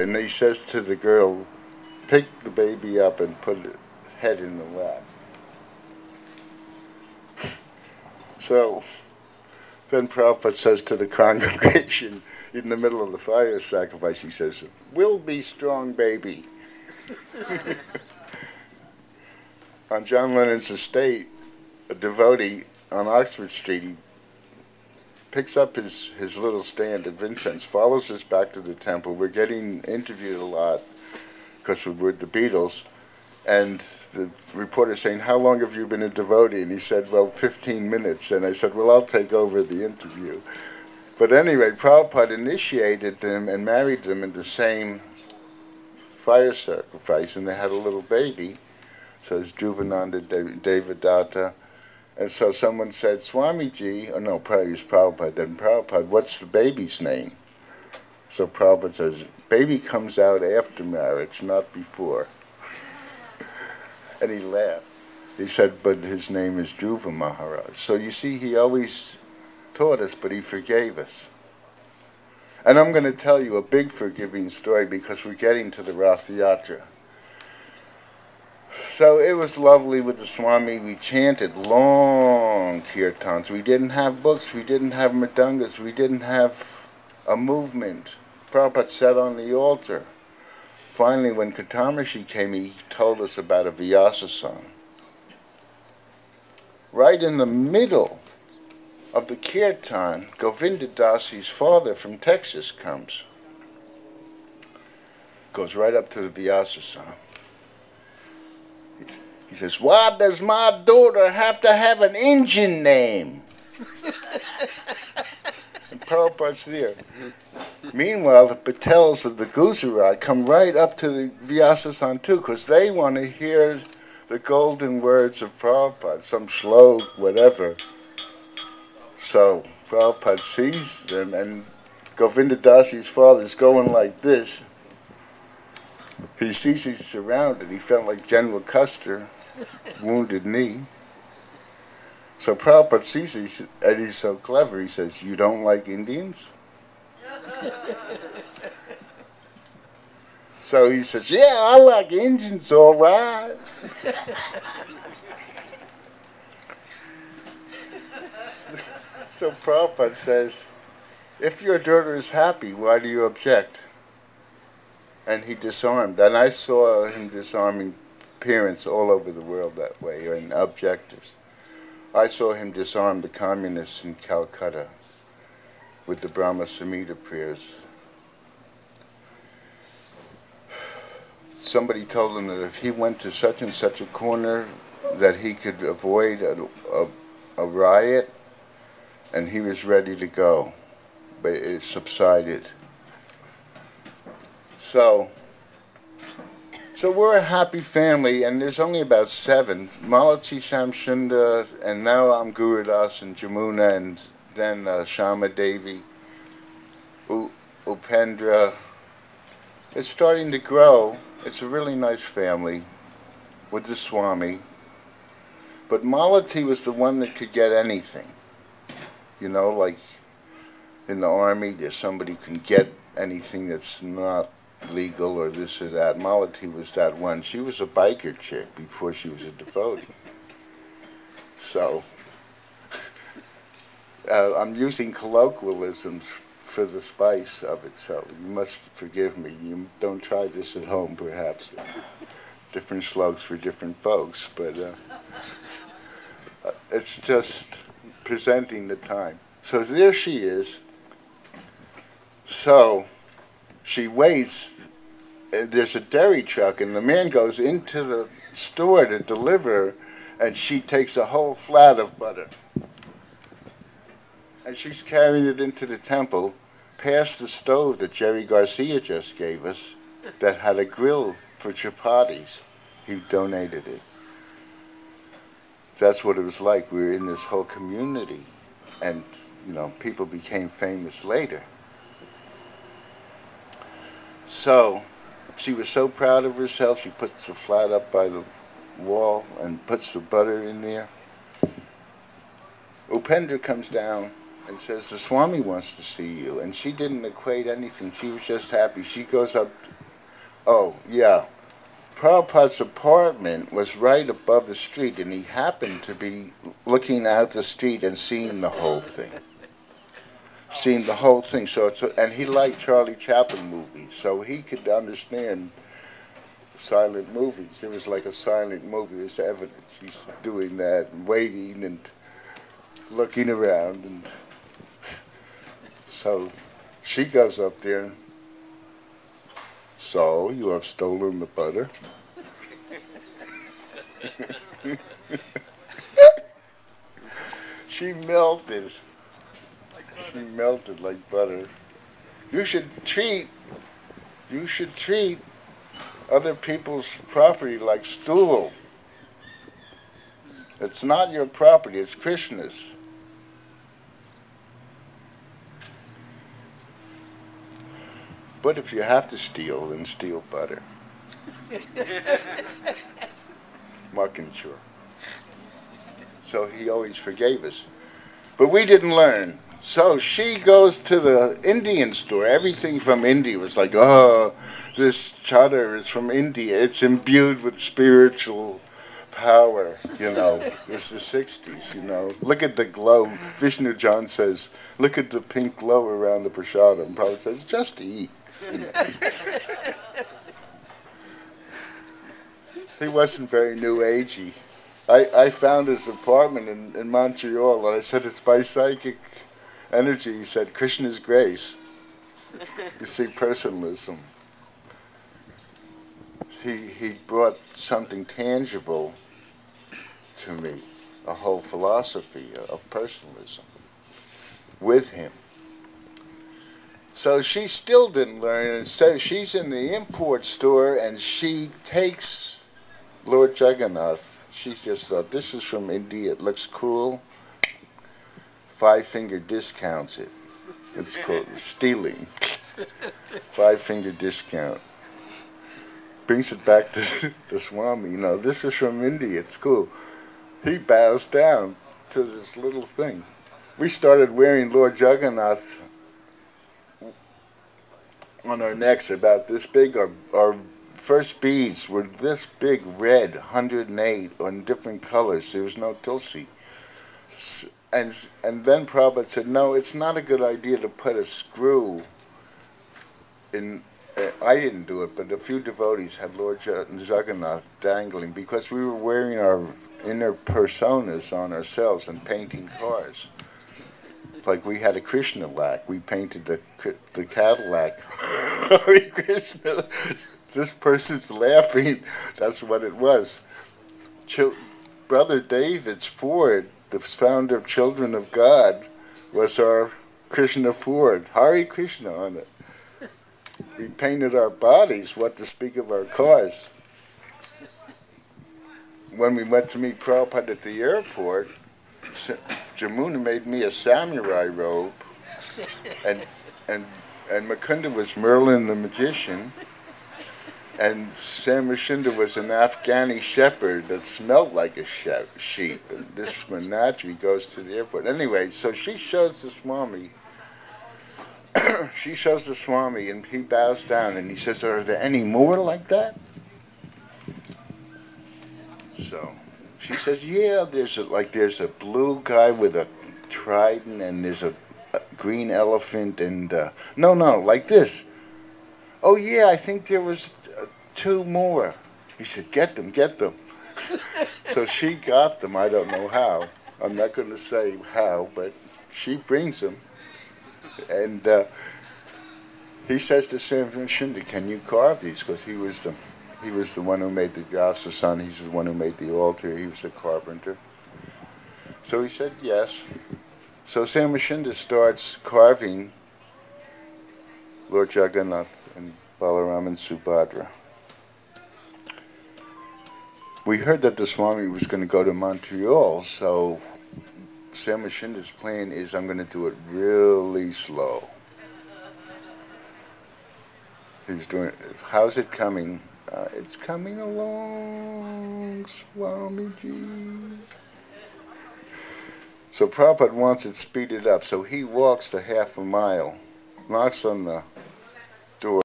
and he says to the girl, pick the baby up and put its head in the lap. So then Prabhupada says to the congregation in the middle of the fire sacrifice, he says, "Will be strong, baby." On John Lennon's estate, a devotee on Oxford Street, he picks up his little stand of incense, follows us back to the temple. We're getting interviewed a lot because we're with the Beatles, and the reporter's saying, "How long have you been a devotee?" And he said, "Well, 15 minutes. And I said, "Well, I'll take over the interview." But anyway, Prabhupada initiated them and married them in the same fire sacrifice, and they had a little baby. So it's Juvananda Devadatta. And so someone said, "Swamiji," or no, probably it was Prabhupada, then Prabhupada, "What's the baby's name?" So Prabhupada says, "Baby comes out after marriage, not before." And he laughed. He said, "But his name is Dhruva Maharaj." So you see, he always taught us, but he forgave us. And I'm going to tell you a big forgiving story because we're getting to the Rath Yatra. So it was lovely with the Swami. We chanted long kirtans. We didn't have books. We didn't have mridangas. We didn't have a movement. Prabhupada sat on the altar. Finally, when Katamashi came, he told us about a Vyasa song. Right in the middle of the kirtan, Govinda Dasi's father from Texas comes. Goes right up to the Vyasa song. He says, "Why does my daughter have to have an Indian name?" And Prabhupada's there. Meanwhile, the Patels of the Gujarat come right up to the Vyasasana too, because they want to hear the golden words of Prabhupada, some shlok, whatever. So Prabhupada sees them, and Govinda Dasi's father's going like this. He sees he's surrounded. He felt like General Custer, wounded knee. So Prabhupada sees it, and he's so clever. He says, "You don't like Indians?" So he says, "Yeah, I like Indians, all right." So Prabhupada says, "If your daughter is happy, why do you object?" And he disarmed. And I saw him disarming parents all over the world that way, and objectors. I saw him disarm the communists in Calcutta with the Brahma Samhita prayers. Somebody told him that if he went to such and such a corner that he could avoid a riot, and he was ready to go, but it subsided. So we're a happy family, and there's only about 7. Malati, Shamshunda, and now I'm Gurudas and Jamuna, and then Shama Devi, Upendra. It's starting to grow. It's a really nice family with the Swami. But Malati was the one that could get anything. You know, like in the army, there's somebody who can get anything that's not legal or this or that. Malati was that one. She was a biker chick before she was a devotee. So I'm using colloquialisms for the spice of it, so you must forgive me. You don't try this at home, perhaps. Different slogs for different folks, but it's just presenting the time. So there she is. So she waits. There's a dairy truck, and the man goes into the store to deliver, and she takes a whole flat of butter. And she's carrying it into the temple, past the stove that Jerry Garcia just gave us, that had a grill for chapatis. He donated it. That's what it was like. We were in this whole community, and you know, people became famous later. So she was so proud of herself, she puts the flat up by the wall and puts the butter in there. Upendra comes down and says, the Swami wants to see you. And she didn't equate anything. She was just happy. She goes up, oh, yeah. Prabhupada's apartment was right above the street, and he happened to be looking out the street and seeing the whole thing. Seeing the whole thing. And he liked Charlie Chaplin movies, so he could understand silent movies. It was like a silent movie. There's evidence. He's doing that and waiting and looking around. And so she goes up there. So, you have stolen the butter? She melted. She melted like butter. You should treat other people's property like stool. It's not your property, it's Krishna's. But if you have to steal, then steal butter. Making sure. So he always forgave us. But we didn't learn. So she goes to the Indian store. Everything from India was like, oh, this chadar is from India. It's imbued with spiritual power, you know. It's the 60s, you know. Look at the glow. Vishnu John says, look at the pink glow around the prasadam. And Prabhupada says, just to eat. He wasn't very new agey. I found his apartment in Montreal, and I said, it's by psychic energy. He said, Krishna's grace. You see, personalism. He brought something tangible to me, a whole philosophy of personalism with him. So she still didn't learn, and so she's in the import store, and she takes Lord Jagannath. She just thought, this is from India, it looks cool. 5-finger discounts it. It's called stealing. 5-finger discount. Brings it back to the Swami, you know, this is from India, it's cool. He bows down to this little thing. We started wearing Lord Jagannath on our necks about this big. Our first beads were this big, red, 108 on different colors. There was no tulsi. And then Prabhupada said, no, it's not a good idea to put a screw in. I didn't do it, but a few devotees had Lord Jagannath dangling because we were wearing our inner personas on ourselves and painting cars. Like we had a Krishna lack. We painted the Cadillac. Hare Krishna. This person's laughing. That's what it was. Brother David's Ford, the founder of Children of God, was our Krishna Ford. Hare Krishna on it. We painted our bodies, what to speak of our cars. When we went to meet Prabhupada at the airport, Jamuna made me a samurai robe, and Mukunda was Merlin the magician, and Samashinda was an Afghani shepherd that smelled like a sheep. And this Menagerie goes to the airport. Anyway, so she shows the Swami. She shows the Swami, and he bows down, and he says, are there any more like that? So she says, yeah, there's a blue guy with a trident, and there's a green elephant, and no, like this. Oh yeah, I think there was 2 more. He said, get them. So she got them. I don't know how. I'm not going to say how, but she brings them. And he says to Sam Shinda, can you carve these? Because he was the one who made the Vyasa son. He's the one who made the altar. He was the carpenter. So he said yes. So Sam Shinda starts carving Lord Jagannath and Balaram and Subhadra. We heard that the Swami was going to go to Montreal, so Sam Shinda's plan is I'm going to do it really slow. He's doing it. How's it coming? It's coming along, Swamiji. So Prabhupada wants it speeded up, so he walks the half a mile, knocks on the